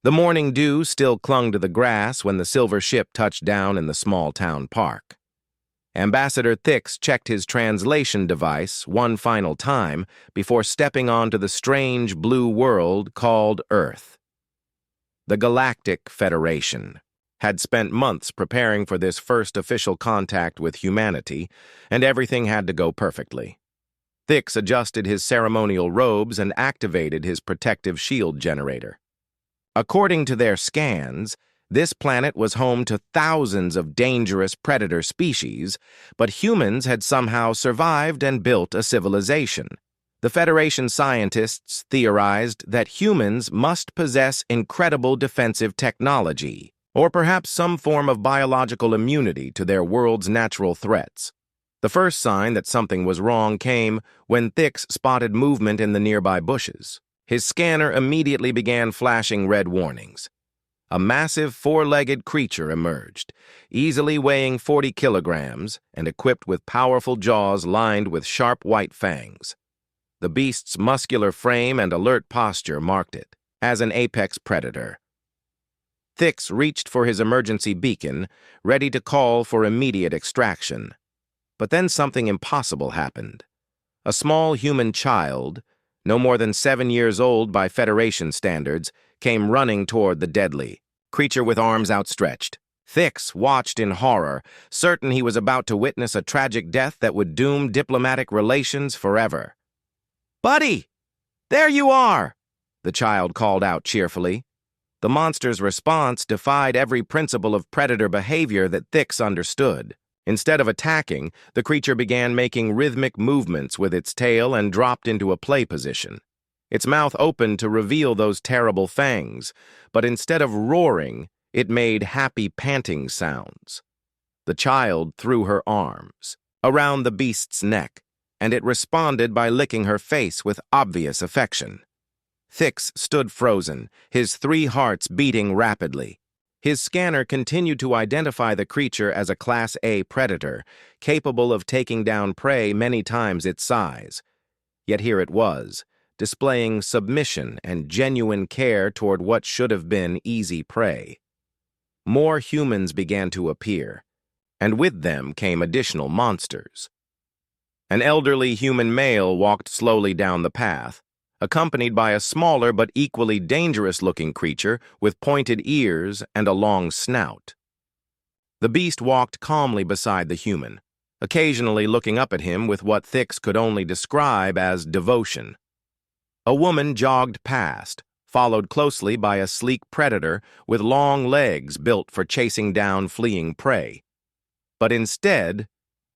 The morning dew still clung to the grass when the silver ship touched down in the small town park. Ambassador Thix checked his translation device one final time before stepping onto the strange blue world called Earth. The Galactic Federation had spent months preparing for this first official contact with humanity, and everything had to go perfectly. Thix adjusted his ceremonial robes and activated his protective shield generator. According to their scans, this planet was home to thousands of dangerous predator species, but humans had somehow survived and built a civilization. The Federation scientists theorized that humans must possess incredible defensive technology, or perhaps some form of biological immunity to their world's natural threats. The first sign that something was wrong came when Thix spotted movement in the nearby bushes. His scanner immediately began flashing red warnings. A massive four-legged creature emerged, easily weighing 40 kilograms and equipped with powerful jaws lined with sharp white fangs. The beast's muscular frame and alert posture marked it as an apex predator. Thix reached for his emergency beacon, ready to call for immediate extraction. But then something impossible happened. A small human child, no more than 7 years old by Federation standards, came running toward the deadly creature with arms outstretched. Thix watched in horror, certain he was about to witness a tragic death that would doom diplomatic relations forever. "Buddy! There you are!" the child called out cheerfully. The monster's response defied every principle of predator behavior that Thix understood. Instead of attacking, the creature began making rhythmic movements with its tail and dropped into a play position. Its mouth opened to reveal those terrible fangs, but instead of roaring, it made happy panting sounds. The child threw her arms around the beast's neck, and it responded by licking her face with obvious affection. Thix stood frozen, his 3 hearts beating rapidly. His scanner continued to identify the creature as a Class A predator, capable of taking down prey many times its size. Yet here it was, displaying submission and genuine care toward what should have been easy prey. More humans began to appear, and with them came additional monsters. An elderly human male walked slowly down the path, accompanied by a smaller but equally dangerous-looking creature with pointed ears and a long snout. The beast walked calmly beside the human, occasionally looking up at him with what Thix could only describe as devotion. A woman jogged past, followed closely by a sleek predator with long legs built for chasing down fleeing prey. But instead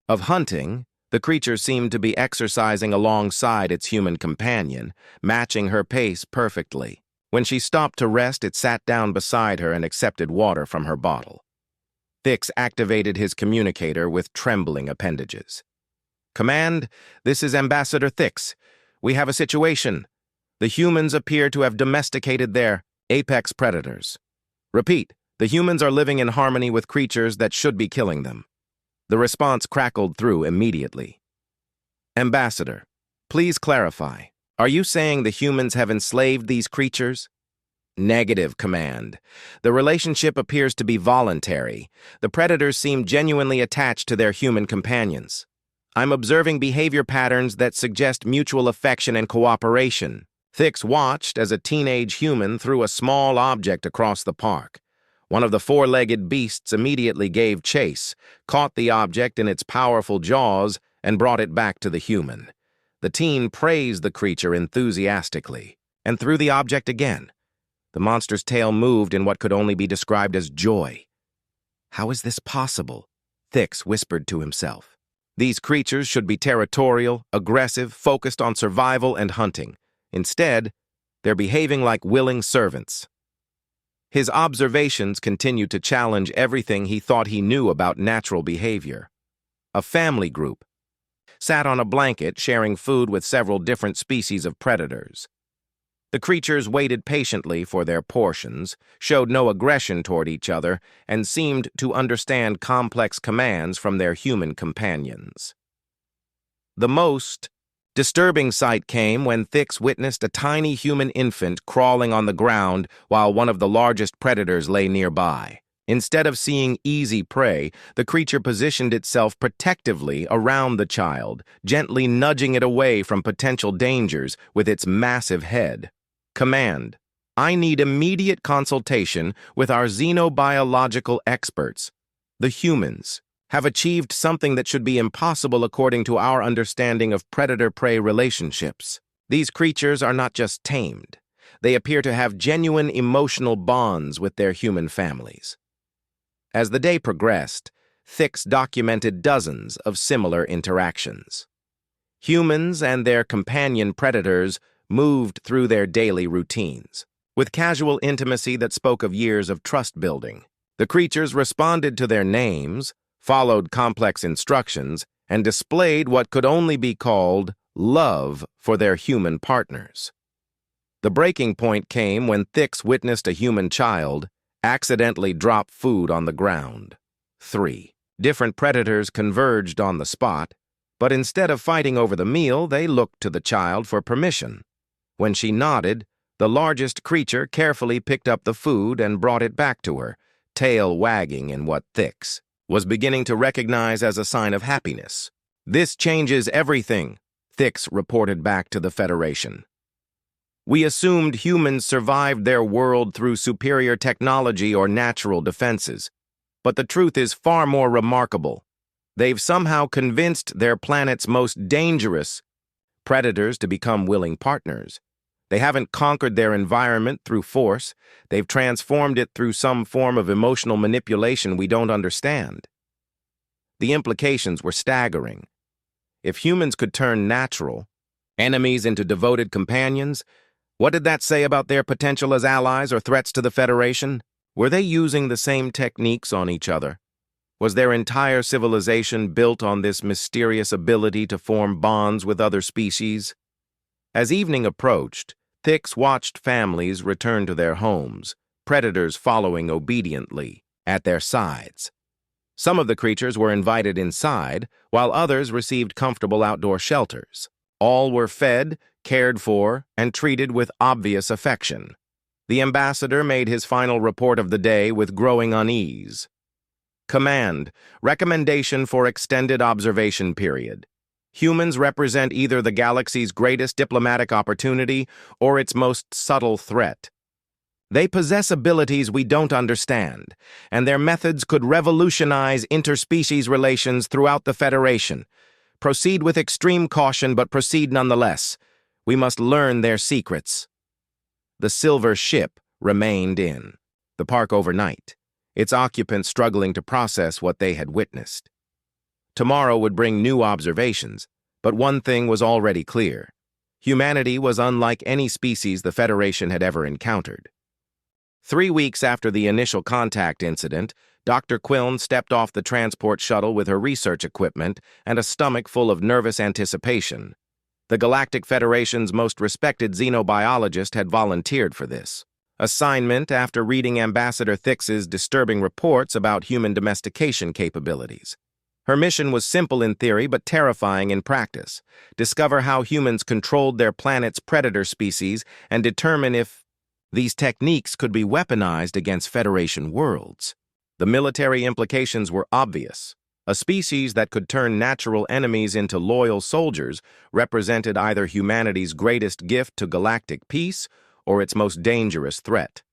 of hunting, the creature seemed to be exercising alongside its human companion, matching her pace perfectly. When she stopped to rest, it sat down beside her and accepted water from her bottle. Thix activated his communicator with trembling appendages. "Command, this is Ambassador Thix. We have a situation. The humans appear to have domesticated their apex predators. Repeat, the humans are living in harmony with creatures that should be killing them." The response crackled through immediately. "Ambassador, please clarify. Are you saying the humans have enslaved these creatures?" "Negative, Command. The relationship appears to be voluntary. The predators seem genuinely attached to their human companions. I'm observing behavior patterns that suggest mutual affection and cooperation." Thix watched as a teenage human threw a small object across the park. One of the 4-legged beasts immediately gave chase, caught the object in its powerful jaws, and brought it back to the human. The teen praised the creature enthusiastically, and threw the object again. The monster's tail moved in what could only be described as joy. "How is this possible?" Thix whispered to himself. "These creatures should be territorial, aggressive, focused on survival and hunting. Instead, they're behaving like willing servants." His observations continued to challenge everything he thought he knew about natural behavior. A family group sat on a blanket sharing food with several different species of predators. The creatures waited patiently for their portions, showed no aggression toward each other, and seemed to understand complex commands from their human companions. The most Disturbing sight came when Thix witnessed a tiny human infant crawling on the ground while one of the largest predators lay nearby. Instead of seeing easy prey, the creature positioned itself protectively around the child, gently nudging it away from potential dangers with its massive head. Command: I need immediate consultation with our xenobiological experts. The humans have achieved something that should be impossible according to our understanding of predator-prey relationships. These creatures are not just tamed. They appear to have genuine emotional bonds with their human families. As the day progressed, Thix documented dozens of similar interactions. Humans and their companion predators moved through their daily routines, with casual intimacy that spoke of years of trust building. The creatures responded to their names, followed complex instructions, and displayed what could only be called love for their human partners. The breaking point came when Thix witnessed a human child accidentally drop food on the ground. 3 different predators converged on the spot, but instead of fighting over the meal, they looked to the child for permission. When she nodded, the largest creature carefully picked up the food and brought it back to her, tail wagging in what Thix was beginning to recognize as a sign of happiness. This changes everything, Thix reported back to the Federation. We assumed humans survived their world through superior technology or natural defenses. But the truth is far more remarkable. They've somehow convinced their planet's most dangerous predators to become willing partners. They haven't conquered their environment through force. They've transformed it through some form of emotional manipulation we don't understand. The implications were staggering. If humans could turn natural enemies into devoted companions, what did that say about their potential as allies or threats to the Federation? Were they using the same techniques on each other? Was their entire civilization built on this mysterious ability to form bonds with other species? As evening approached, Thix watched families return to their homes, predators following obediently at their sides. Some of the creatures were invited inside, while others received comfortable outdoor shelters. All were fed, cared for, and treated with obvious affection. The ambassador made his final report of the day with growing unease. Command: recommendation for extended observation period. Humans represent either the galaxy's greatest diplomatic opportunity or its most subtle threat. They possess abilities we don't understand, and their methods could revolutionize interspecies relations throughout the Federation. Proceed with extreme caution, but proceed nonetheless. We must learn their secrets. The silver ship remained in the park overnight, its occupants struggling to process what they had witnessed. Tomorrow would bring new observations, but one thing was already clear. Humanity was unlike any species the Federation had ever encountered. 3 weeks after the initial contact incident, Dr. Quillen stepped off the transport shuttle with her research equipment and a stomach full of nervous anticipation. The Galactic Federation's most respected xenobiologist had volunteered for this assignment after reading Ambassador Thix's disturbing reports about human domestication capabilities. Her mission was simple in theory but terrifying in practice: discover how humans controlled their planet's predator species and determine if these techniques could be weaponized against Federation worlds. The military implications were obvious. A species that could turn natural enemies into loyal soldiers represented either humanity's greatest gift to galactic peace or its most dangerous threat.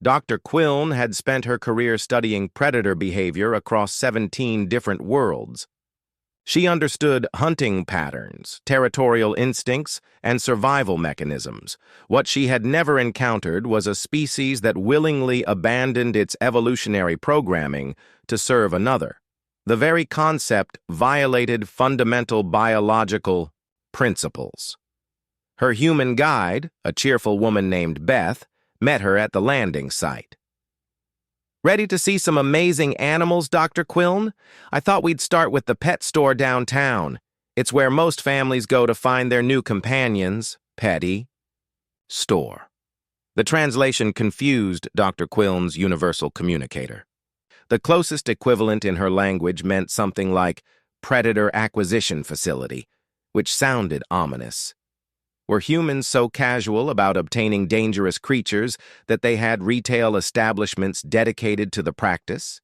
Dr. Quillen had spent her career studying predator behavior across 17 different worlds. She understood hunting patterns, territorial instincts, and survival mechanisms. What she had never encountered was a species that willingly abandoned its evolutionary programming to serve another. The very concept violated fundamental biological principles. Her human guide, a cheerful woman named Beth, met her at the landing site. "Ready to see some amazing animals, Dr. Quillen? I thought we'd start with the pet store downtown. It's where most families go to find their new companions." Petty. Store. The translation confused Dr. Quillen's universal communicator. The closest equivalent in her language meant something like predator acquisition facility, which sounded ominous. Were humans so casual about obtaining dangerous creatures that they had retail establishments dedicated to the practice?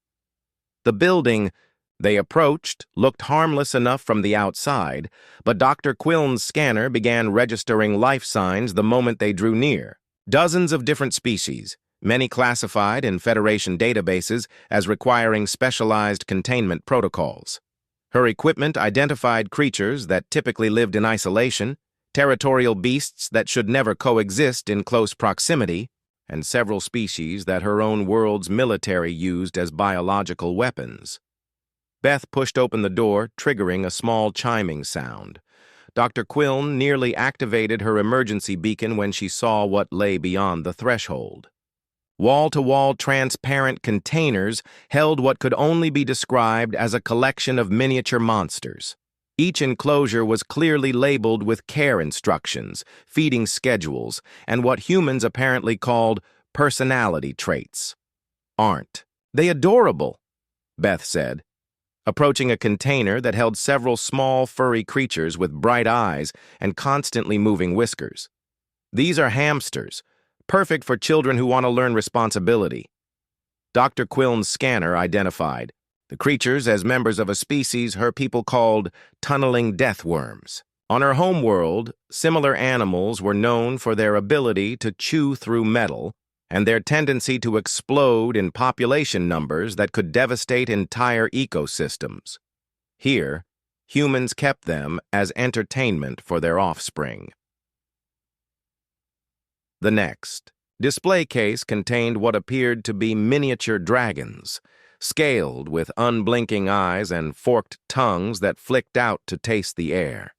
The building they approached looked harmless enough from the outside, but Dr. Quillen's scanner began registering life signs the moment they drew near. Dozens of different species, many classified in Federation databases as requiring specialized containment protocols. Her equipment identified creatures that typically lived in isolation, territorial beasts that should never coexist in close proximity, and several species that her own world's military used as biological weapons. Beth pushed open the door, triggering a small chiming sound. Dr. Quillen nearly activated her emergency beacon when she saw what lay beyond the threshold. Wall-to-wall transparent containers held what could only be described as a collection of miniature monsters. Each enclosure was clearly labeled with care instructions, feeding schedules, and what humans apparently called personality traits. "Aren't they adorable?" Beth said, approaching a container that held several small furry creatures with bright eyes and constantly moving whiskers. "These are hamsters, perfect for children who want to learn responsibility." Dr. Quillen's scanner identified the creatures as members of a species her people called tunneling deathworms. On her homeworld, similar animals were known for their ability to chew through metal and their tendency to explode in population numbers that could devastate entire ecosystems. Here, humans kept them as entertainment for their offspring. The next display case contained what appeared to be miniature dragons, scaled with unblinking eyes and forked tongues that flicked out to taste the air.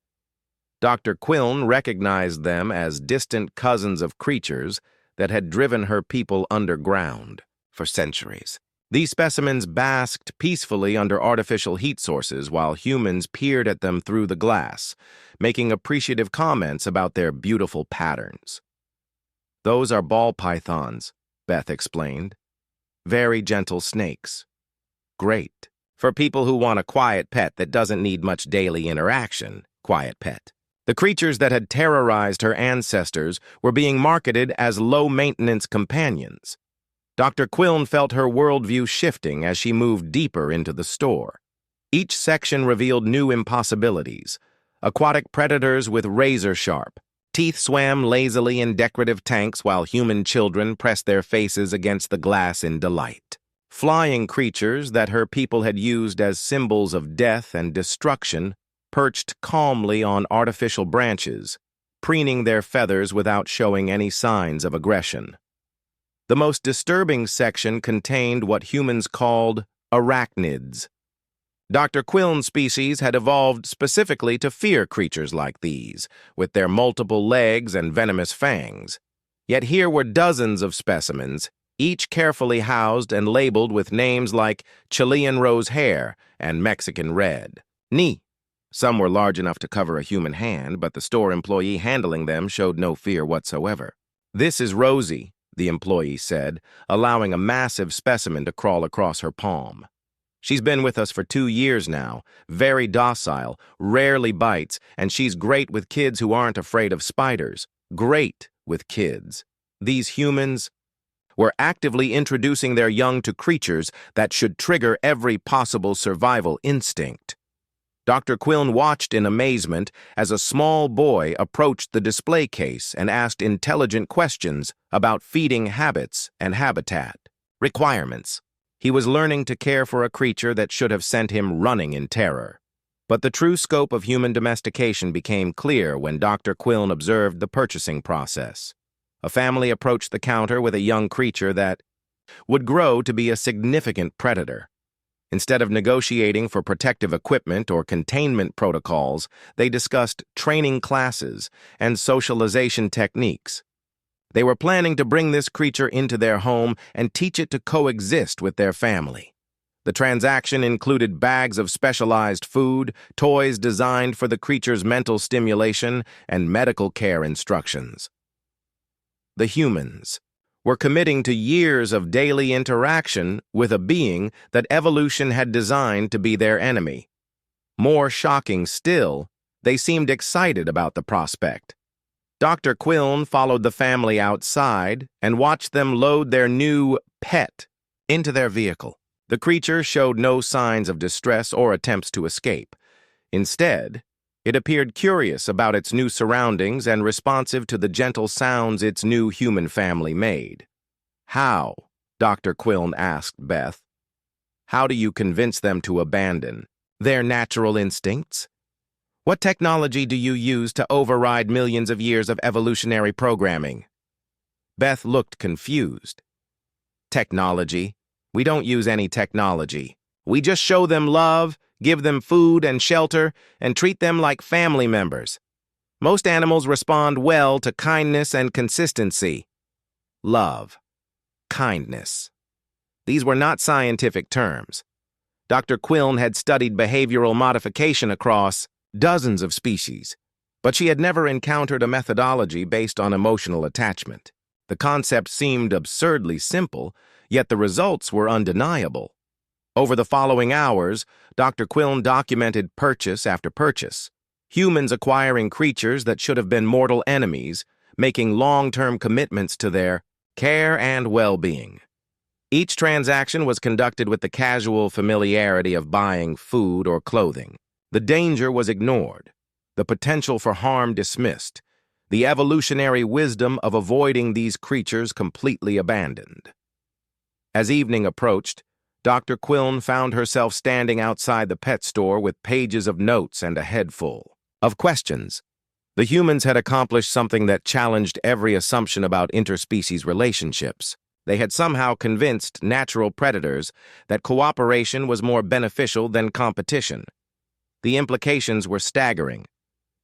Dr. Quillen recognized them as distant cousins of creatures that had driven her people underground for centuries. These specimens basked peacefully under artificial heat sources while humans peered at them through the glass, making appreciative comments about their beautiful patterns. "Those are ball pythons," Beth explained. "Very gentle snakes. Great for people who want a quiet pet that doesn't need much daily interaction. Quiet pet." The creatures that had terrorized her ancestors were being marketed as low-maintenance companions. Dr. Quillen felt her worldview shifting as she moved deeper into the store. Each section revealed new impossibilities. Aquatic predators with razor-sharp teeth swam lazily in decorative tanks while human children pressed their faces against the glass in delight. Flying creatures that her people had used as symbols of death and destruction perched calmly on artificial branches, preening their feathers without showing any signs of aggression. The most disturbing section contained what humans called arachnids. Dr. Quillen's species had evolved specifically to fear creatures like these, with their multiple legs and venomous fangs. Yet here were dozens of specimens, each carefully housed and labeled with names like Chilean rose hair and Mexican red. Some were large enough to cover a human hand, but the store employee handling them showed no fear whatsoever. "This is Rosie," the employee said, allowing a massive specimen to crawl across her palm. "She's been with us for 2 years now, very docile, rarely bites, and she's great with kids who aren't afraid of spiders. Great with kids." These humans were actively introducing their young to creatures that should trigger every possible survival instinct. Dr. Quillen watched in amazement as a small boy approached the display case and asked intelligent questions about feeding habits and habitat requirements. He was learning to care for a creature that should have sent him running in terror. But the true scope of human domestication became clear when Dr. Quillen observed the purchasing process. A family approached the counter with a young creature that would grow to be a significant predator. Instead of negotiating for protective equipment or containment protocols, they discussed training classes and socialization techniques. They were planning to bring this creature into their home and teach it to coexist with their family. The transaction included bags of specialized food, toys designed for the creature's mental stimulation, and medical care instructions. The humans were committing to years of daily interaction with a being that evolution had designed to be their enemy. More shocking still, They seemed excited about the prospect. Dr. Quillen followed the family outside and watched them load their new pet into their vehicle. The creature showed no signs of distress or attempts to escape. Instead, it appeared curious about its new surroundings and responsive to the gentle sounds its new human family made. "How?" Dr. Quillen asked Beth. "How do you convince them to abandon their natural instincts? What technology do you use to override millions of years of evolutionary programming?" Beth looked confused. "Technology? We don't use any technology. We just show them love, give them food and shelter, and treat them like family members. Most animals respond well to kindness and consistency. Love. Kindness. These were not scientific terms. Dr. Quillen had studied behavioral modification across dozens of species, but she had never encountered a methodology based on emotional attachment. The concept seemed absurdly simple, yet the results were undeniable. Over the following hours, Dr. Quillen documented purchase after purchase, humans acquiring creatures that should have been mortal enemies, making long-term commitments to their care and well-being. Each transaction was conducted with the casual familiarity of buying food or clothing. The danger was ignored, the potential for harm dismissed, the evolutionary wisdom of avoiding these creatures completely abandoned. As evening approached, Dr. Quillen found herself standing outside the pet store with pages of notes and a head full of questions. The humans had accomplished something that challenged every assumption about interspecies relationships. They had somehow convinced natural predators that cooperation was more beneficial than competition. The implications were staggering.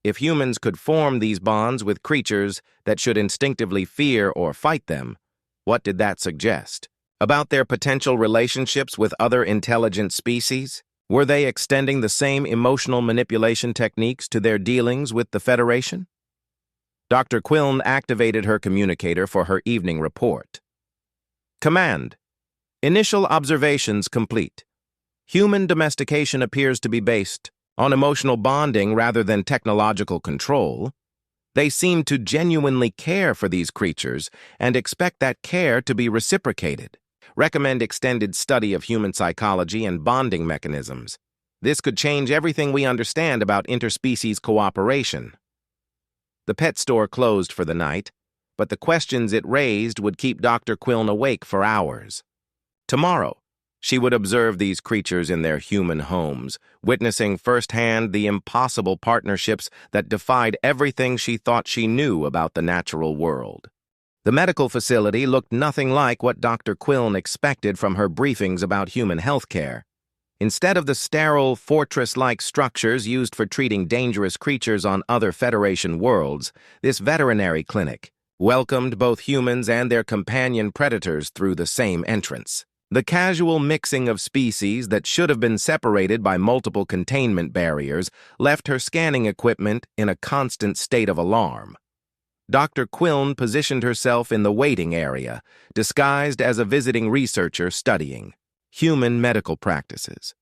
If humans could form these bonds with creatures that should instinctively fear or fight them, what did that suggest? About their potential relationships with other intelligent species? Were they extending the same emotional manipulation techniques to their dealings with the Federation? Dr. Quillen activated her communicator for her evening report. Command. Initial observations complete. Human domestication appears to be based on emotional bonding rather than technological control. They seem to genuinely care for these creatures and expect that care to be reciprocated. Recommend extended study of human psychology and bonding mechanisms. This could change everything we understand about interspecies cooperation. The pet store closed for the night, but the questions it raised would keep Dr. Quillen awake for hours. Tomorrow, she would observe these creatures in their human homes, witnessing firsthand the impossible partnerships that defied everything she thought she knew about the natural world. The medical facility looked nothing like what Dr. Quillen expected from her briefings about human healthcare. Instead of the sterile, fortress-like structures used for treating dangerous creatures on other Federation worlds, this veterinary clinic welcomed both humans and their companion predators through the same entrance. The casual mixing of species that should have been separated by multiple containment barriers left her scanning equipment in a constant state of alarm. Dr. Quillen positioned herself in the waiting area, disguised as a visiting researcher studying human medical practices.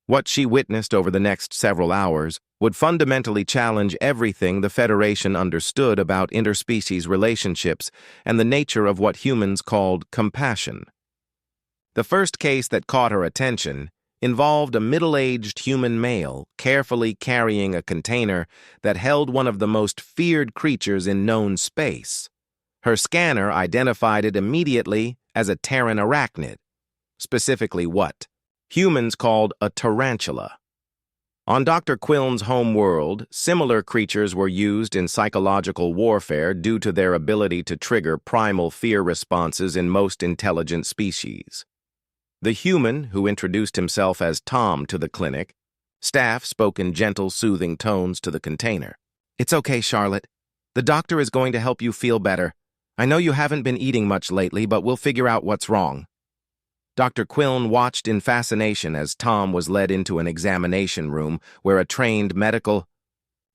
What she witnessed over the next several hours would fundamentally challenge everything the Federation understood about interspecies relationships and the nature of what humans called compassion. The first case that caught her attention involved a middle-aged human male carefully carrying a container that held one of the most feared creatures in known space. Her scanner identified it immediately as a Terran arachnid, specifically what humans called a tarantula. On Dr. Quillen's home world, similar creatures were used in psychological warfare due to their ability to trigger primal fear responses in most intelligent species. The human, who introduced himself as Tom to the clinic, staff spoke in gentle, soothing tones to the container. "It's okay, Charlotte. The doctor is going to help you feel better. I know you haven't been eating much lately, but we'll figure out what's wrong." Dr. Quillen watched in fascination as Tom was led into an examination room where a trained medical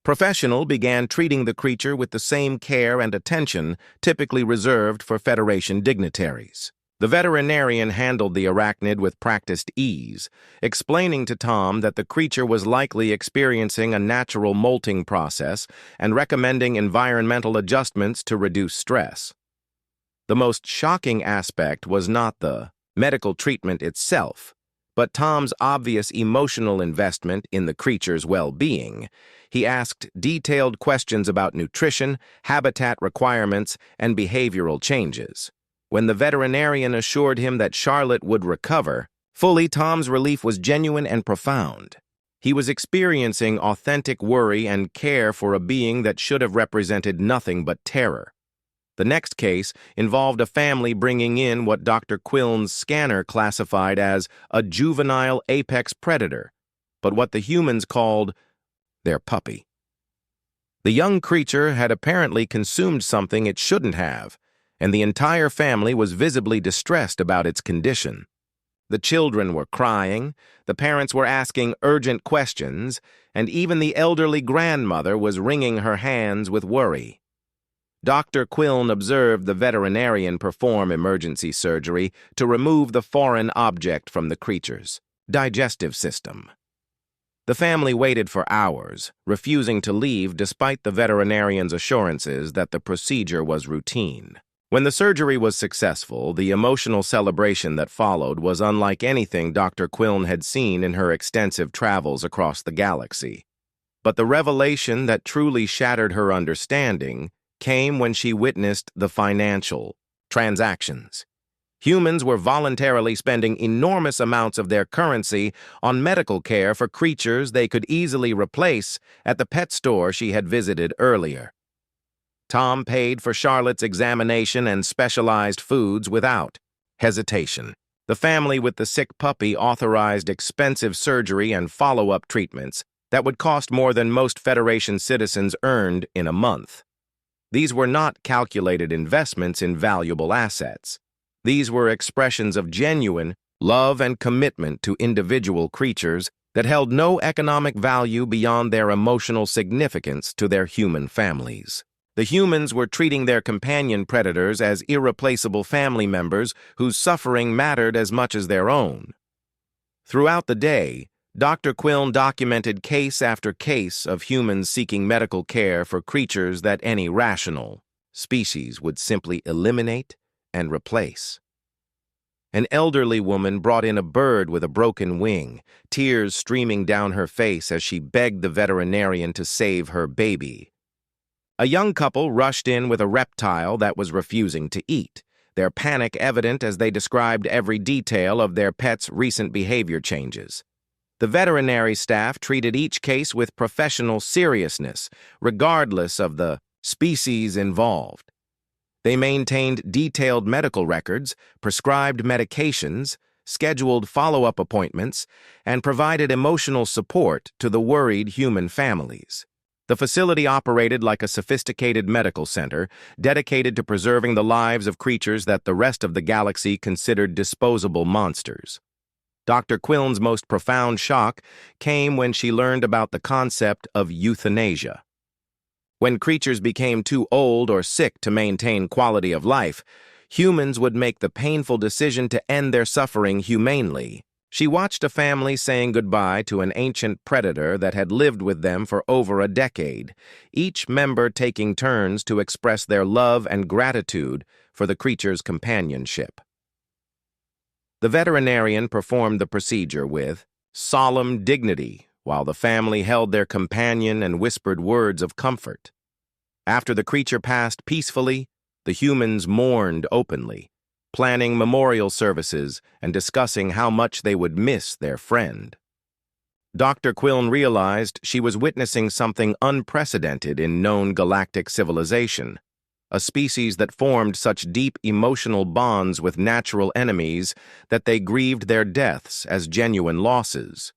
professional began treating the creature with the same care and attention typically reserved for Federation dignitaries. The veterinarian handled the arachnid with practiced ease, explaining to Tom that the creature was likely experiencing a natural molting process and recommending environmental adjustments to reduce stress. The most shocking aspect was not the medical treatment itself, but Tom's obvious emotional investment in the creature's well-being. He asked detailed questions about nutrition, habitat requirements, and behavioral changes. When the veterinarian assured him that Charlotte would recover fully, Tom's relief was genuine and profound. He was experiencing authentic worry and care for a being that should have represented nothing but terror. The next case involved a family bringing in what Dr. Quillen's scanner classified as a juvenile apex predator, but what the humans called their puppy. The young creature had apparently consumed something it shouldn't have, and the entire family was visibly distressed about its condition. The children were crying, the parents were asking urgent questions, and even the elderly grandmother was wringing her hands with worry. Dr. Quillen observed the veterinarian perform emergency surgery to remove the foreign object from the creature's digestive system. The family waited for hours, refusing to leave despite the veterinarian's assurances that the procedure was routine. When the surgery was successful, the emotional celebration that followed was unlike anything Dr. Quillen had seen in her extensive travels across the galaxy. But the revelation that truly shattered her understanding came when she witnessed the financial transactions. Humans were voluntarily spending enormous amounts of their currency on medical care for creatures they could easily replace at the pet store she had visited earlier. Tom paid for Charlotte's examination and specialized foods without hesitation. The family with the sick puppy authorized expensive surgery and follow-up treatments that would cost more than most Federation citizens earned in a month. These were not calculated investments in valuable assets. These were expressions of genuine love and commitment to individual creatures that held no economic value beyond their emotional significance to their human families. The humans were treating their companion predators as irreplaceable family members whose suffering mattered as much as their own. Throughout the day, Dr. Quillen documented case after case of humans seeking medical care for creatures that any rational species would simply eliminate and replace. An elderly woman brought in a bird with a broken wing, tears streaming down her face as she begged the veterinarian to save her baby. A young couple rushed in with a reptile that was refusing to eat, their panic evident as they described every detail of their pet's recent behavior changes. The veterinary staff treated each case with professional seriousness, regardless of the species involved. They maintained detailed medical records, prescribed medications, scheduled follow-up appointments, and provided emotional support to the worried human families. The facility operated like a sophisticated medical center, dedicated to preserving the lives of creatures that the rest of the galaxy considered disposable monsters. Dr. Quillen's most profound shock came when she learned about the concept of euthanasia. When creatures became too old or sick to maintain quality of life, humans would make the painful decision to end their suffering humanely. She watched a family saying goodbye to an ancient predator that had lived with them for over a decade, each member taking turns to express their love and gratitude for the creature's companionship. The veterinarian performed the procedure with solemn dignity while the family held their companion and whispered words of comfort. After the creature passed peacefully, the humans mourned openly, planning memorial services and discussing how much they would miss their friend. Dr. Quillen realized she was witnessing something unprecedented in known galactic civilization, a species that formed such deep emotional bonds with natural enemies that they grieved their deaths as genuine losses.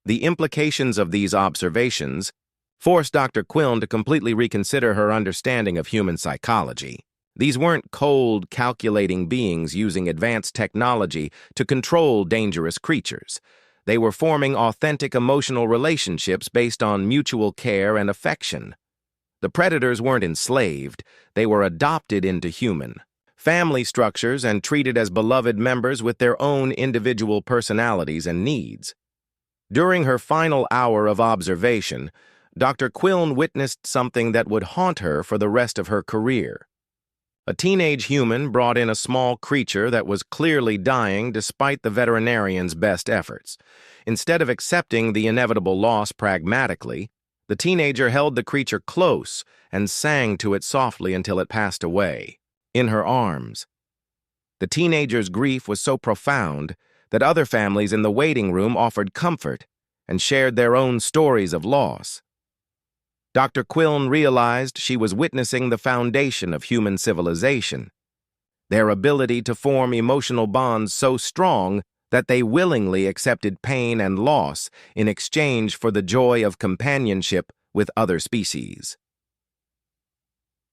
The implications of these observations forced Dr. Quillen to completely reconsider her understanding of human psychology. These weren't cold, calculating beings using advanced technology to control dangerous creatures. They were forming authentic emotional relationships based on mutual care and affection. The predators weren't enslaved, they were adopted into human family structures, and treated as beloved members with their own individual personalities and needs. During her final hour of observation, Dr. Quillen witnessed something that would haunt her for the rest of her career. A teenage human brought in a small creature that was clearly dying despite the veterinarian's best efforts. Instead of accepting the inevitable loss pragmatically, the teenager held the creature close and sang to it softly until it passed away, in her arms. The teenager's grief was so profound that other families in the waiting room offered comfort and shared their own stories of loss. Dr. Quillen realized she was witnessing the foundation of human civilization, their ability to form emotional bonds so strong that they willingly accepted pain and loss in exchange for the joy of companionship with other species.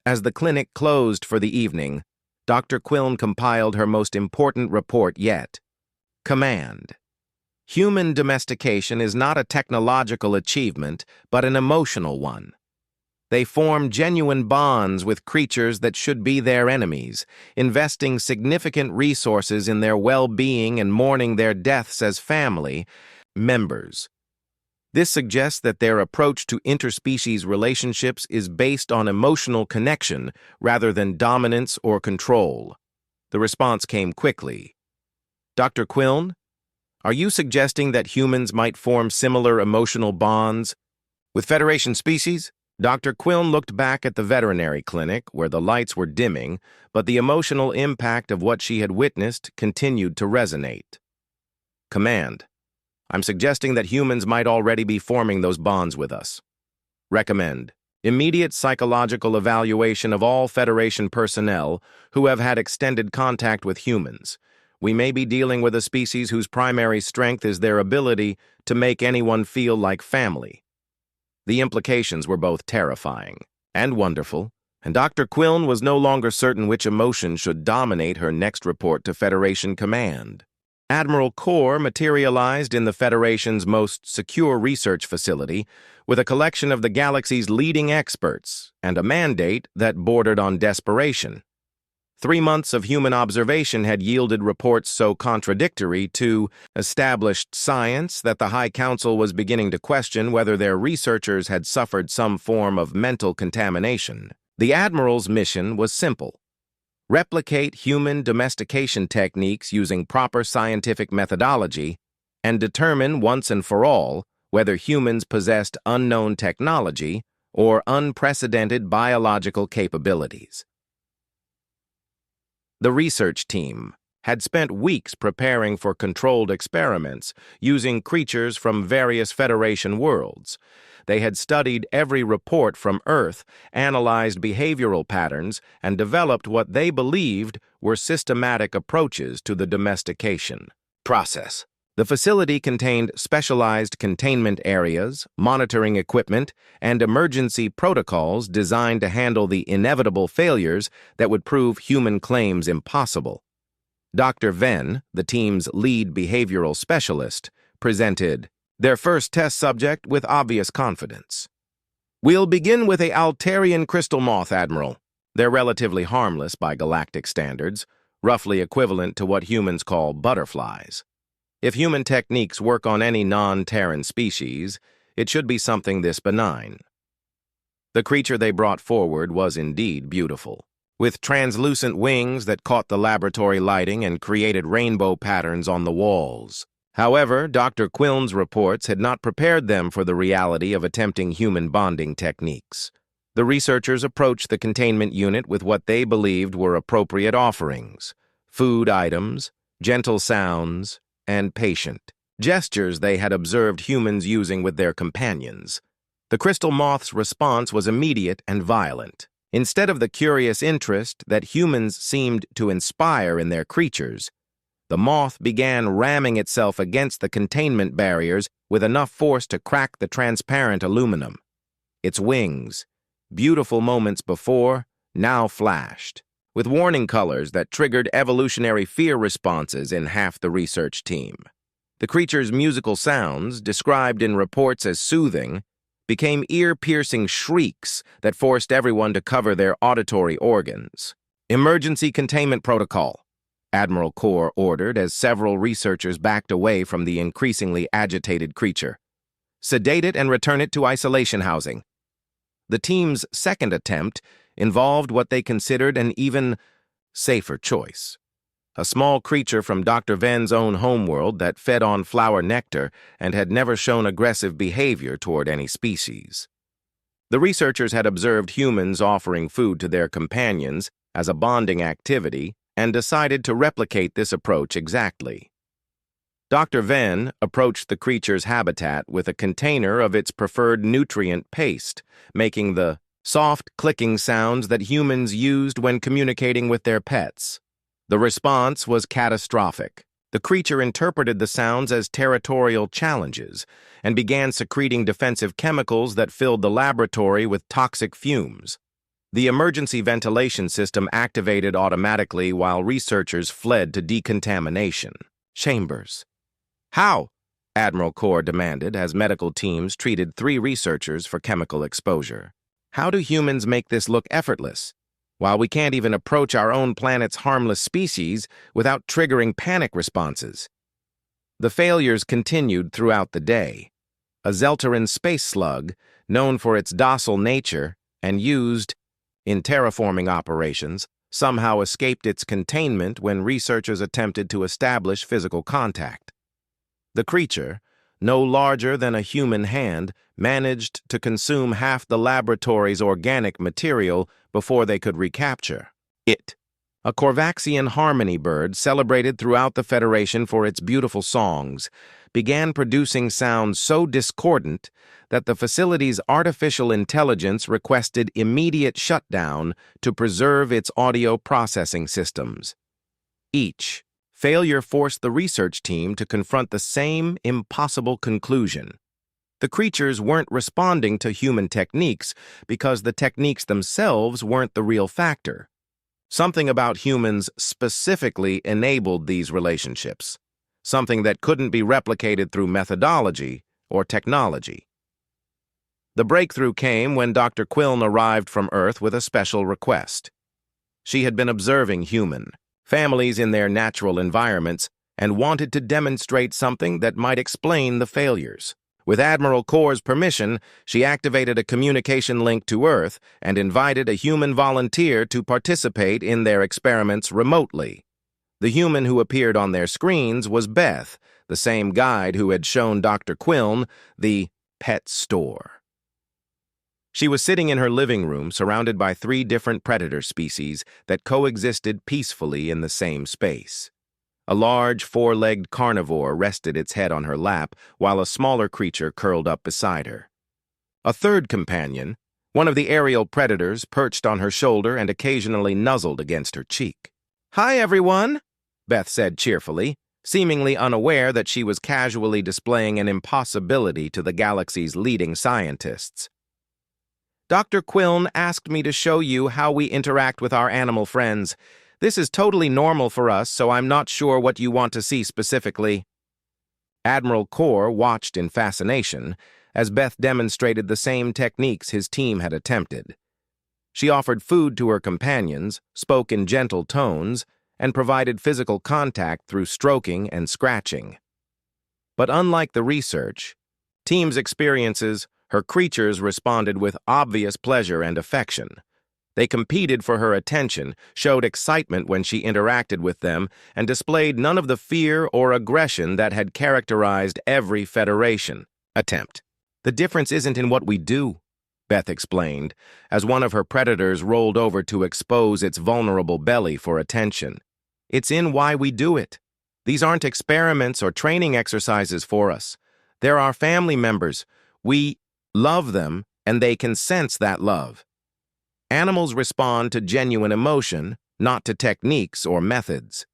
As the clinic closed for the evening, Dr. Quillen compiled her most important report yet. Command. Human domestication is not a technological achievement, but an emotional one. They form genuine bonds with creatures that should be their enemies, investing significant resources in their well-being and mourning their deaths as family members. This suggests that their approach to interspecies relationships is based on emotional connection rather than dominance or control. The response came quickly. Dr. Quillen, are you suggesting that humans might form similar emotional bonds with Federation species? Dr. Quillen looked back at the veterinary clinic, where the lights were dimming, but the emotional impact of what she had witnessed continued to resonate. Command. I'm suggesting that humans might already be forming those bonds with us. Recommend. Immediate psychological evaluation of all Federation personnel who have had extended contact with humans. We may be dealing with a species whose primary strength is their ability to make anyone feel like family. The implications were both terrifying and wonderful, and Dr. Quillen was no longer certain which emotion should dominate her next report to Federation Command. Admiral Core materialized in the Federation's most secure research facility with a collection of the galaxy's leading experts and a mandate that bordered on desperation. 3 months of human observation had yielded reports so contradictory to established science that the High Council was beginning to question whether their researchers had suffered some form of mental contamination. The Admiral's mission was simple: replicate human domestication techniques using proper scientific methodology and determine once and for all whether humans possessed unknown technology or unprecedented biological capabilities. The research team had spent weeks preparing for controlled experiments using creatures from various Federation worlds. They had studied every report from Earth, analyzed behavioral patterns, and developed what they believed were systematic approaches to the domestication process. The facility contained specialized containment areas, monitoring equipment, and emergency protocols designed to handle the inevitable failures that would prove human claims impossible. Dr. Venn, the team's lead behavioral specialist, presented their first test subject with obvious confidence. We'll begin with a Altarian crystal moth, Admiral. They're relatively harmless by galactic standards, roughly equivalent to what humans call butterflies. If human techniques work on any non-Terran species, it should be something this benign. The creature they brought forward was indeed beautiful, with translucent wings that caught the laboratory lighting and created rainbow patterns on the walls. However, Dr. Quillen's reports had not prepared them for the reality of attempting human bonding techniques. The researchers approached the containment unit with what they believed were appropriate offerings: food items, gentle sounds, and patient gestures they had observed humans using with their companions. The crystal moth's response was immediate and violent. Instead of the curious interest that humans seemed to inspire in their creatures, the moth began ramming itself against the containment barriers with enough force to crack the transparent aluminum. Its wings, beautiful moments before, now flashed, with warning colors that triggered evolutionary fear responses in half the research team. The creature's musical sounds, described in reports as soothing, became ear-piercing shrieks that forced everyone to cover their auditory organs. Emergency containment protocol, Admiral Core ordered as several researchers backed away from the increasingly agitated creature. Sedate it and return it to isolation housing. The team's second attempt involved what they considered an even safer choice. A small creature from Dr. Ven's own homeworld that fed on flower nectar and had never shown aggressive behavior toward any species. The researchers had observed humans offering food to their companions as a bonding activity and decided to replicate this approach exactly. Dr. Ven approached the creature's habitat with a container of its preferred nutrient paste, making the soft clicking sounds that humans used when communicating with their pets. The response was catastrophic. The creature interpreted the sounds as territorial challenges and began secreting defensive chemicals that filled the laboratory with toxic fumes. The emergency ventilation system activated automatically while researchers fled to decontamination chambers. How? Admiral Core demanded as medical teams treated 3 researchers for chemical exposure. How do humans make this look effortless? While we can't even approach our own planet's harmless species without triggering panic responses. The failures continued throughout the day. A Zeltaran space slug, known for its docile nature and used in terraforming operations, somehow escaped its containment when researchers attempted to establish physical contact. The creature, no larger than a human hand, managed to consume half the laboratory's organic material before they could recapture it. A Corvaxian harmony bird celebrated throughout the Federation for its beautiful songs, began producing sounds so discordant that the facility's artificial intelligence requested immediate shutdown to preserve its audio processing systems. Each failure forced the research team to confront the same impossible conclusion. The creatures weren't responding to human techniques because the techniques themselves weren't the real factor. Something about humans specifically enabled these relationships, something that couldn't be replicated through methodology or technology. The breakthrough came when Dr. Quillen arrived from Earth with a special request. She had been observing human families in their natural environments and wanted to demonstrate something that might explain the failures. With Admiral Core's permission, she activated a communication link to Earth and invited a human volunteer to participate in their experiments remotely. The human who appeared on their screens was Beth, the same guide who had shown Dr. Quillen the pet store. She was sitting in her living room surrounded by 3 different predator species that coexisted peacefully in the same space. A large 4-legged carnivore rested its head on her lap while a smaller creature curled up beside her. A third companion, one of the aerial predators, perched on her shoulder and occasionally nuzzled against her cheek. "Hi, everyone," Beth said cheerfully, seemingly unaware that she was casually displaying an impossibility to the galaxy's leading scientists. "Dr. Quillen asked me to show you how we interact with our animal friends. This is totally normal for us, so I'm not sure what you want to see specifically." Admiral Core watched in fascination as Beth demonstrated the same techniques his team had attempted. She offered food to her companions, spoke in gentle tones, and provided physical contact through stroking and scratching. But unlike the research team's experiences, her creatures responded with obvious pleasure and affection. They competed for her attention, showed excitement when she interacted with them, and displayed none of the fear or aggression that had characterized every Federation attempt. "The difference isn't in what we do," Beth explained, as one of her predators rolled over to expose its vulnerable belly for attention. "It's in why we do it. These aren't experiments or training exercises for us. They're our family members. We love them, and they can sense that love. Animals respond to genuine emotion, not to techniques or methods."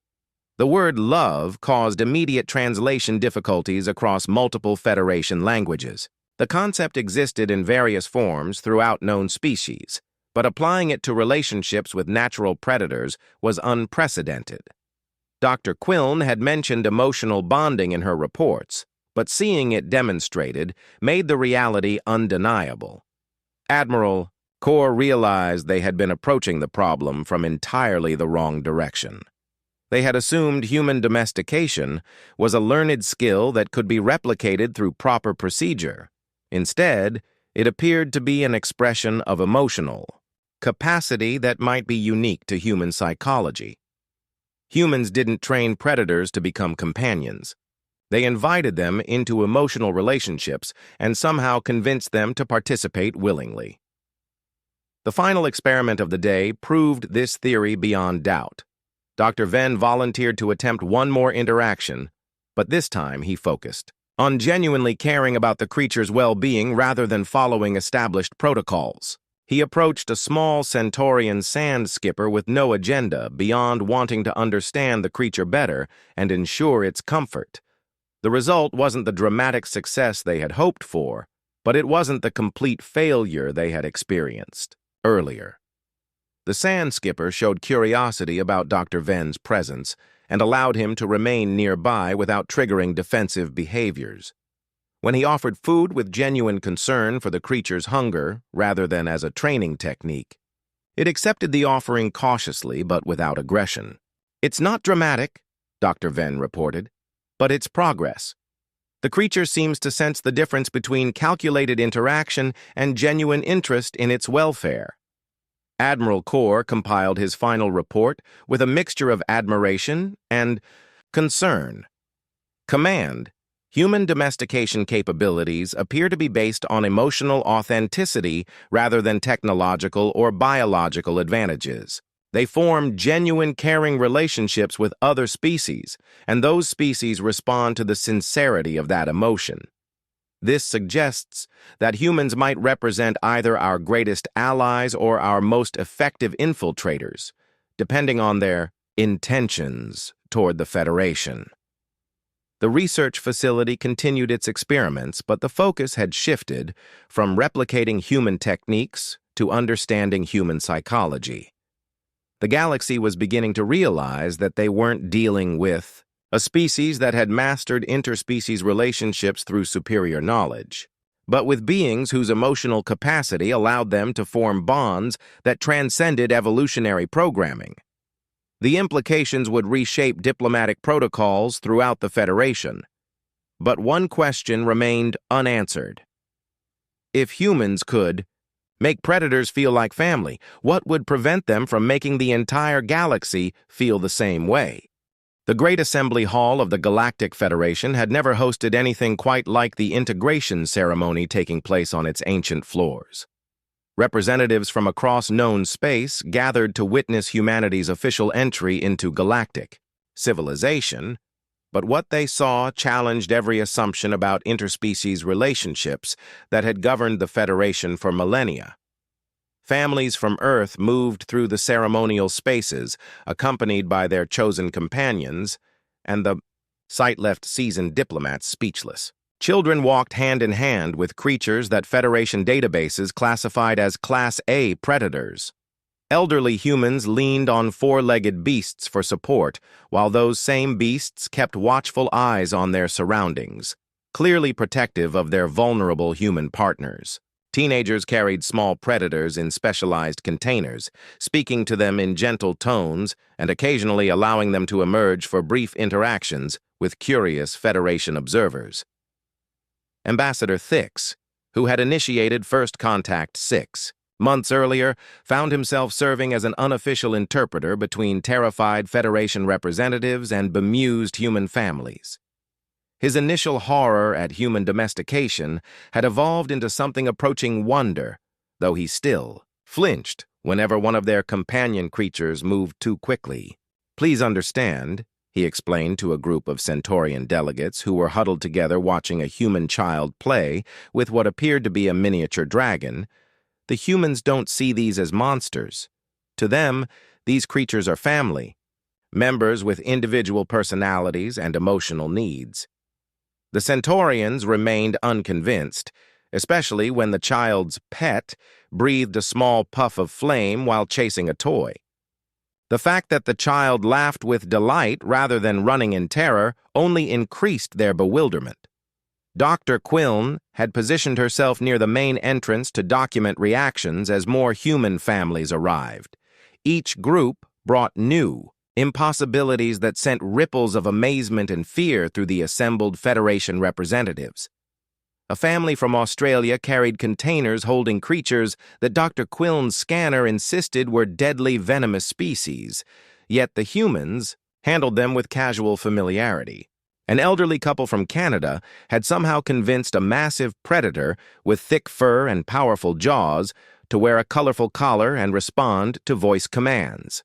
The word love caused immediate translation difficulties across multiple Federation languages. The concept existed in various forms throughout known species, but applying it to relationships with natural predators was unprecedented. Dr. Quillen had mentioned emotional bonding in her reports, but seeing it demonstrated made the reality undeniable. Admiral Core realized they had been approaching the problem from entirely the wrong direction. They had assumed human domestication was a learned skill that could be replicated through proper procedure. Instead, it appeared to be an expression of emotional capacity that might be unique to human psychology. Humans didn't train predators to become companions. They invited them into emotional relationships and somehow convinced them to participate willingly. The final experiment of the day proved this theory beyond doubt. Dr. Venn volunteered to attempt one more interaction, but this time he focused on genuinely caring about the creature's well-being rather than following established protocols. He approached a small Centaurian sand skipper with no agenda beyond wanting to understand the creature better and ensure its comfort. The result wasn't the dramatic success they had hoped for, but it wasn't the complete failure they had experienced earlier. The sand skipper showed curiosity about Dr. Venn's presence and allowed him to remain nearby without triggering defensive behaviors. When he offered food with genuine concern for the creature's hunger rather than as a training technique, it accepted the offering cautiously but without aggression. "It's not dramatic," Dr. Venn reported, "but it's progress. The creature seems to sense the difference between calculated interaction and genuine interest in its welfare." Admiral Core compiled his final report with a mixture of admiration and concern. Command: human domestication capabilities appear to be based on emotional authenticity rather than technological or biological advantages. They form genuine caring relationships with other species, and those species respond to the sincerity of that emotion. This suggests that humans might represent either our greatest allies or our most effective infiltrators, depending on their intentions toward the Federation. The research facility continued its experiments, but the focus had shifted from replicating human techniques to understanding human psychology. The galaxy was beginning to realize that they weren't dealing with a species that had mastered interspecies relationships through superior knowledge, but with beings whose emotional capacity allowed them to form bonds that transcended evolutionary programming. The implications would reshape diplomatic protocols throughout the Federation. But one question remained unanswered. If humans could make predators feel like family, what would prevent them from making the entire galaxy feel the same way? The Great Assembly Hall of the Galactic Federation had never hosted anything quite like the integration ceremony taking place on its ancient floors. Representatives from across known space gathered to witness humanity's official entry into galactic civilization, but what they saw challenged every assumption about interspecies relationships that had governed the Federation for millennia. Families from Earth moved through the ceremonial spaces, accompanied by their chosen companions, and the sight left seasoned diplomats speechless. Children walked hand in hand with creatures that Federation databases classified as Class A predators. Elderly humans leaned on four-legged beasts for support, while those same beasts kept watchful eyes on their surroundings, clearly protective of their vulnerable human partners. Teenagers carried small predators in specialized containers, speaking to them in gentle tones and occasionally allowing them to emerge for brief interactions with curious Federation observers. Ambassador Thix, who had initiated First Contact 6 months earlier, found himself serving as an unofficial interpreter between terrified Federation representatives and bemused human families. His initial horror at human domestication had evolved into something approaching wonder, though he still flinched whenever one of their companion creatures moved too quickly. "Please understand," he explained to a group of Centaurian delegates who were huddled together watching a human child play with what appeared to be a miniature dragon, "the humans don't see these as monsters. To them, these creatures are family, members with individual personalities and emotional needs." The Centaurians remained unconvinced, especially when the child's pet breathed a small puff of flame while chasing a toy. The fact that the child laughed with delight rather than running in terror only increased their bewilderment. Dr. Quiln had positioned herself near the main entrance to document reactions as more human families arrived. Each group brought new impossibilities that sent ripples of amazement and fear through the assembled Federation representatives. A family from Australia carried containers holding creatures that Dr. Quiln's scanner insisted were deadly venomous species, yet the humans handled them with casual familiarity. An elderly couple from Canada had somehow convinced a massive predator with thick fur and powerful jaws to wear a colorful collar and respond to voice commands.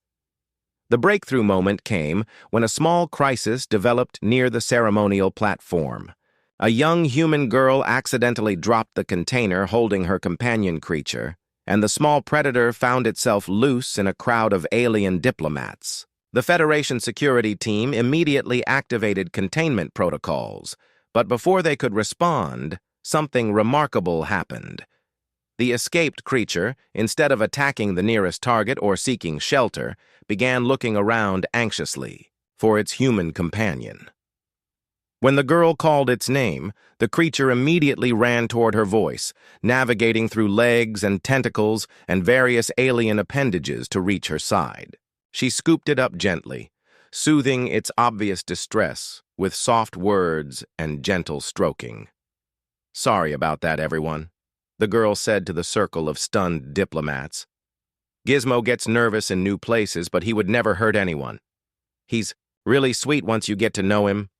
The breakthrough moment came when a small crisis developed near the ceremonial platform. A young human girl accidentally dropped the container holding her companion creature, and the small predator found itself loose in a crowd of alien diplomats. The Federation security team immediately activated containment protocols, but before they could respond, something remarkable happened. The escaped creature, instead of attacking the nearest target or seeking shelter, began looking around anxiously for its human companion. When the girl called its name, the creature immediately ran toward her voice, navigating through legs and tentacles and various alien appendages to reach her side. She scooped it up gently, soothing its obvious distress with soft words and gentle stroking. "Sorry about that, everyone," the girl said to the circle of stunned diplomats. "Gizmo gets nervous in new places, but he would never hurt anyone. He's really sweet once you get to know him."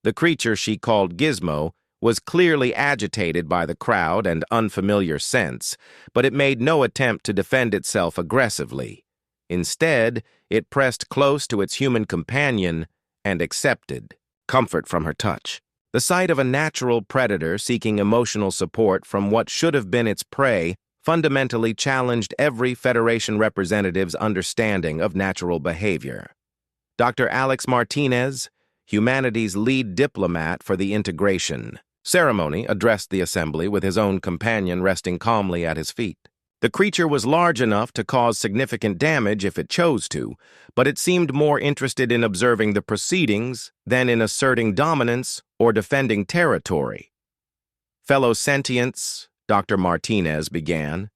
The creature she called Gizmo was clearly agitated by the crowd and unfamiliar scents, but it made no attempt to defend itself aggressively. Instead, it pressed close to its human companion and accepted comfort from her touch. The sight of a natural predator seeking emotional support from what should have been its prey fundamentally challenged every Federation representative's understanding of natural behavior. Dr. Alex Martinez, humanity's lead diplomat for the integration ceremony, addressed the assembly with his own companion resting calmly at his feet. The creature was large enough to cause significant damage if it chose to, but it seemed more interested in observing the proceedings than in asserting dominance or defending territory. "Fellow sentients," Dr. Martinez began,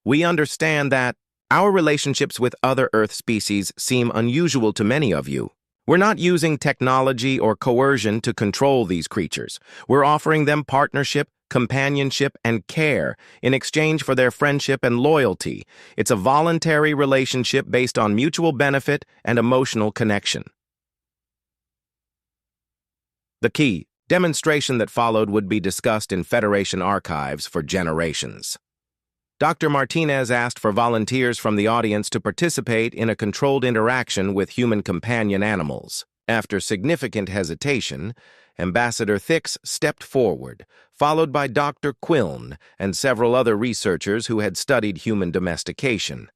"we understand that our relationships with other Earth species seem unusual to many of you. We're not using technology or coercion to control these creatures. We're offering them partnership, companionship, and care in exchange for their friendship and loyalty. It's a voluntary relationship based on mutual benefit and emotional connection." The key demonstration that followed would be discussed in Federation archives for generations. Dr. Martinez asked for volunteers from the audience to participate in a controlled interaction with human companion animals. After significant hesitation, Ambassador Thix stepped forward, followed by Dr. Quiln and several other researchers who had studied human domestication.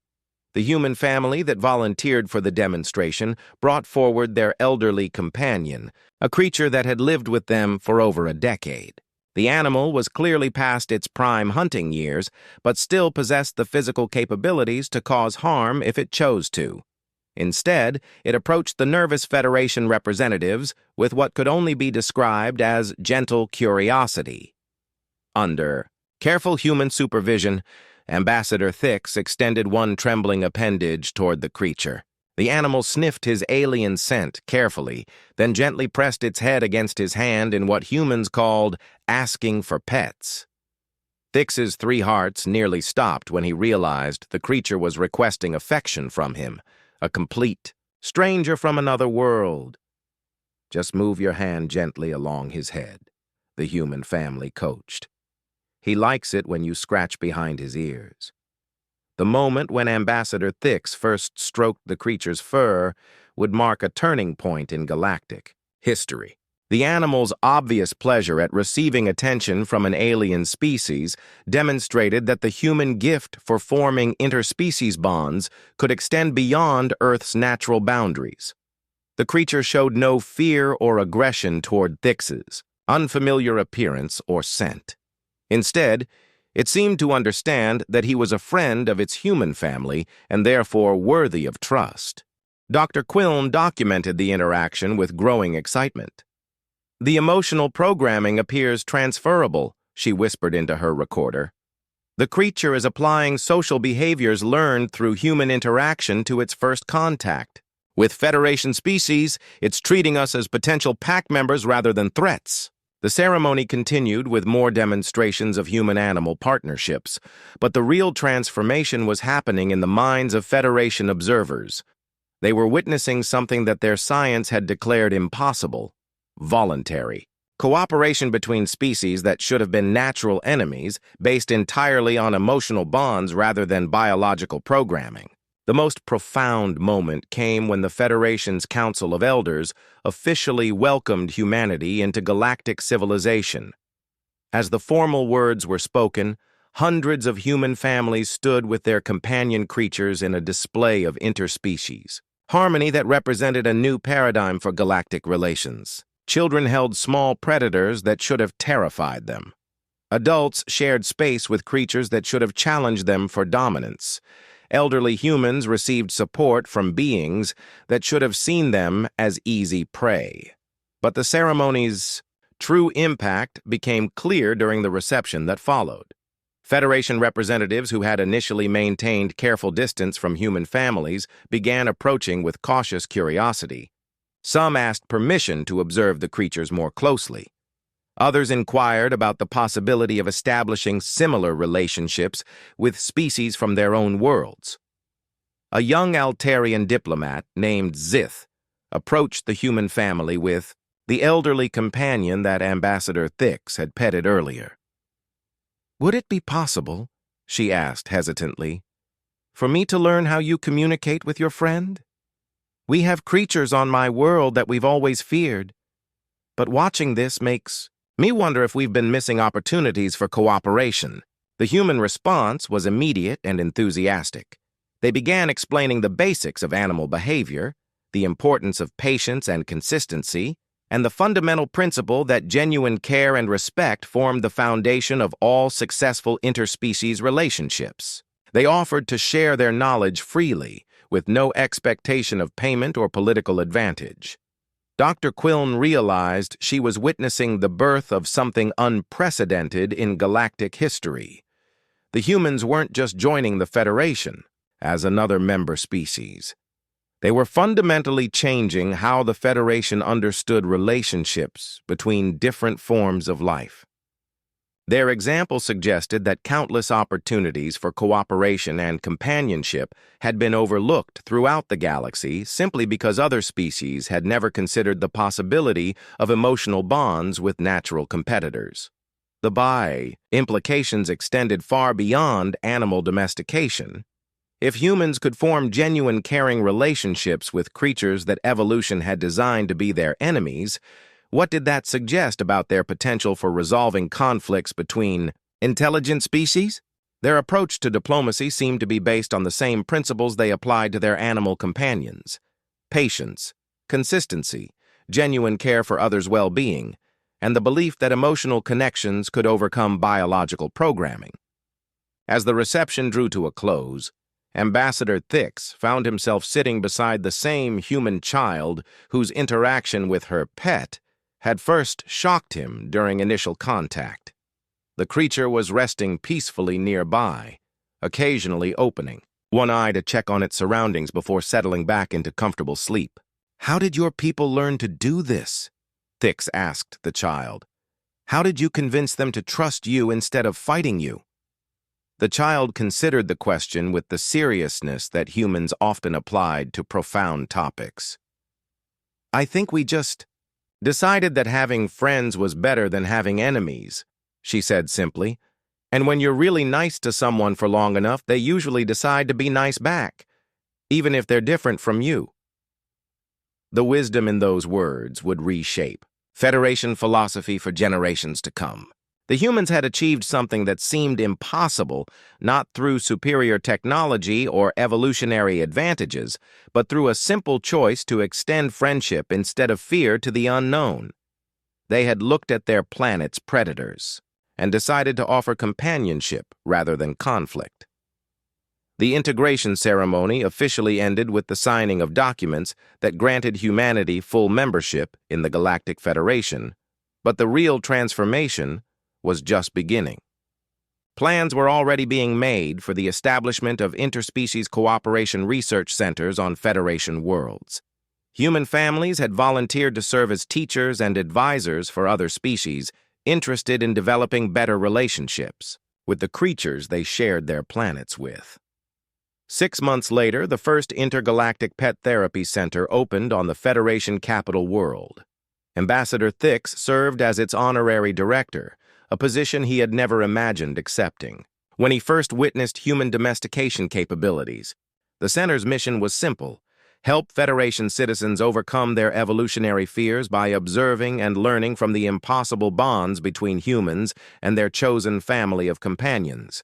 The human family that volunteered for the demonstration brought forward their elderly companion, a creature that had lived with them for over a decade. The animal was clearly past its prime hunting years, but still possessed the physical capabilities to cause harm if it chose to. Instead, it approached the nervous Federation representatives with what could only be described as gentle curiosity. Under careful human supervision, Ambassador Thix extended one trembling appendage toward the creature. The animal sniffed his alien scent carefully, then gently pressed its head against his hand in what humans called asking for pets. Thix's 3 hearts nearly stopped when he realized the creature was requesting affection from him, a complete stranger from another world. "Just move your hand gently along his head," the human family coached. "He likes it when you scratch behind his ears." The moment when Ambassador Thix first stroked the creature's fur would mark a turning point in galactic history. The animal's obvious pleasure at receiving attention from an alien species demonstrated that the human gift for forming interspecies bonds could extend beyond Earth's natural boundaries. The creature showed no fear or aggression toward Thix's unfamiliar appearance or scent. Instead, it seemed to understand that he was a friend of its human family and therefore worthy of trust. Dr. Quiln documented the interaction with growing excitement. The emotional programming appears transferable, she whispered into her recorder. The creature is applying social behaviors learned through human interaction to its first contact. With Federation species, it's treating us as potential pack members rather than threats. The ceremony continued with more demonstrations of human-animal partnerships, but the real transformation was happening in the minds of Federation observers. They were witnessing something that their science had declared impossible: voluntary. Cooperation between species that should have been natural enemies, based entirely on emotional bonds rather than biological programming. The most profound moment came when the Federation's Council of Elders officially welcomed humanity into galactic civilization. As the formal words were spoken, hundreds of human families stood with their companion creatures in a display of interspecies harmony that represented a new paradigm for galactic relations. Children held small predators that should have terrified them. Adults shared space with creatures that should have challenged them for dominance. Elderly humans received support from beings that should have seen them as easy prey. But the ceremony's true impact became clear during the reception that followed. Federation representatives who had initially maintained careful distance from human families began approaching with cautious curiosity. Some asked permission to observe the creatures more closely. Others inquired about the possibility of establishing similar relationships with species from their own worlds. A young Altarian diplomat named Zith approached the human family with the elderly companion that Ambassador Thix had petted earlier. "Would it be possible," she asked hesitantly, "for me to learn how you communicate with your friend? We have creatures on my world that we've always feared, but watching this makes me wonder if we've been missing opportunities for cooperation." The human response was immediate and enthusiastic. They began explaining the basics of animal behavior, the importance of patience and consistency, and the fundamental principle that genuine care and respect formed the foundation of all successful interspecies relationships. They offered to share their knowledge freely, with no expectation of payment or political advantage. Dr. Quillen realized she was witnessing the birth of something unprecedented in galactic history. The humans weren't just joining the Federation as another member species. They were fundamentally changing how the Federation understood relationships between different forms of life. Their example suggested that countless opportunities for cooperation and companionship had been overlooked throughout the galaxy simply because other species had never considered the possibility of emotional bonds with natural competitors. The implications extended far beyond animal domestication. If humans could form genuine caring relationships with creatures that evolution had designed to be their enemies, what did that suggest about their potential for resolving conflicts between intelligent species? Their approach to diplomacy seemed to be based on the same principles they applied to their animal companions: patience, consistency, genuine care for others' well-being, and the belief that emotional connections could overcome biological programming. As the reception drew to a close, Ambassador Thix found himself sitting beside the same human child whose interaction with her pet had first shocked him during initial contact. The creature was resting peacefully nearby, occasionally opening one eye to check on its surroundings before settling back into comfortable sleep. "How did your people learn to do this?" Thix asked the child. "How did you convince them to trust you instead of fighting you?" The child considered the question with the seriousness that humans often applied to profound topics. "I think we just decided that having friends was better than having enemies," she said simply. "And when you're really nice to someone for long enough, they usually decide to be nice back, even if they're different from you." The wisdom in those words would reshape Federation philosophy for generations to come. The humans had achieved something that seemed impossible, not through superior technology or evolutionary advantages, but through a simple choice to extend friendship instead of fear to the unknown. They had looked at their planet's predators and decided to offer companionship rather than conflict. The integration ceremony officially ended with the signing of documents that granted humanity full membership in the Galactic Federation But the real transformation was just beginning. Plans were already being made for the establishment of interspecies cooperation research centers on Federation worlds. Human families had volunteered to serve as teachers and advisors for other species, interested in developing better relationships with the creatures they shared their planets with. 6 months later, the first intergalactic pet therapy center opened on the Federation capital world. Ambassador Thix served as its honorary director, a position he had never imagined accepting. When he first witnessed human domestication capabilities, the center's mission was simple: help Federation citizens overcome their evolutionary fears by observing and learning from the impossible bonds between humans and their chosen family of companions.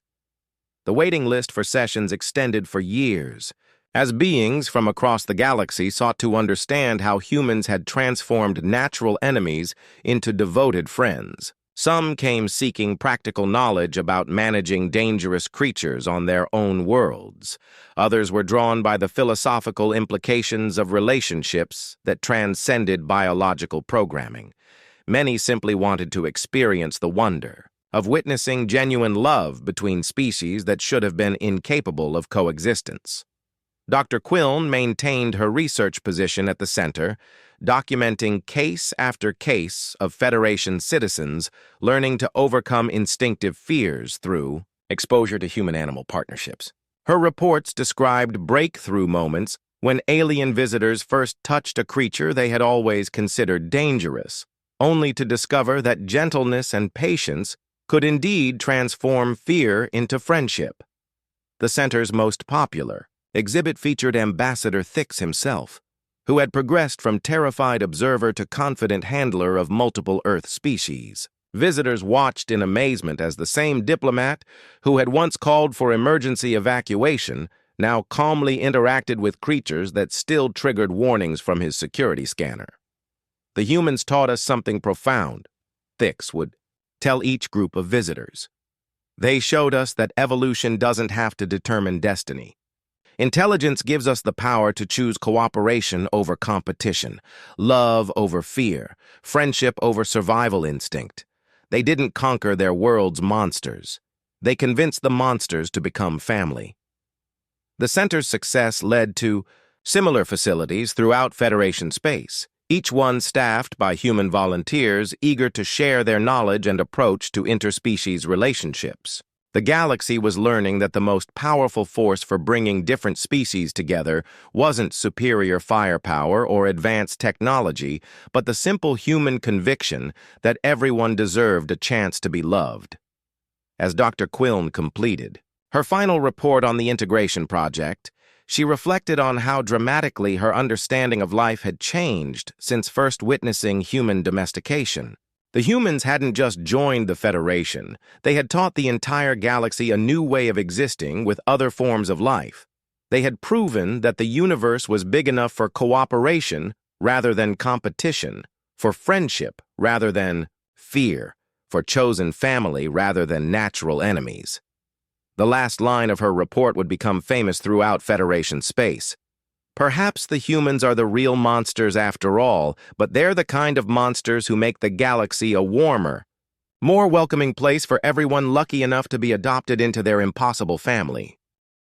The waiting list for sessions extended for years, as beings from across the galaxy sought to understand how humans had transformed natural enemies into devoted friends. Some came seeking practical knowledge about managing dangerous creatures on their own worlds. Others were drawn by the philosophical implications of relationships that transcended biological programming. Many simply wanted to experience the wonder of witnessing genuine love between species that should have been incapable of coexistence. Dr. Quiln maintained her research position at the center, documenting case after case of Federation citizens learning to overcome instinctive fears through exposure to human-animal partnerships. Her reports described breakthrough moments when alien visitors first touched a creature they had always considered dangerous, only to discover that gentleness and patience could indeed transform fear into friendship. The center's most popular exhibit featured Ambassador Thix himself, who had progressed from terrified observer to confident handler of multiple Earth species. Visitors watched in amazement as the same diplomat who had once called for emergency evacuation now calmly interacted with creatures that still triggered warnings from his security scanner. "The humans taught us something profound," Thix would tell each group of visitors. "They showed us that evolution doesn't have to determine destiny. Intelligence gives us the power to choose cooperation over competition, love over fear, friendship over survival instinct. They didn't conquer their world's monsters. They convinced the monsters to become family." The center's success led to similar facilities throughout Federation space, each one staffed by human volunteers eager to share their knowledge and approach to interspecies relationships. The galaxy was learning that the most powerful force for bringing different species together wasn't superior firepower or advanced technology, but the simple human conviction that everyone deserved a chance to be loved. As Dr. Quiln completed her final report on the integration project, she reflected on how dramatically her understanding of life had changed since first witnessing human domestication. The humans hadn't just joined the Federation, they had taught the entire galaxy a new way of existing with other forms of life. They had proven that the universe was big enough for cooperation rather than competition, for friendship rather than fear, for chosen family rather than natural enemies. The last line of her report would become famous throughout Federation space. "Perhaps the humans are the real monsters after all, but they're the kind of monsters who make the galaxy a warmer, more welcoming place for everyone lucky enough to be adopted into their impossible family."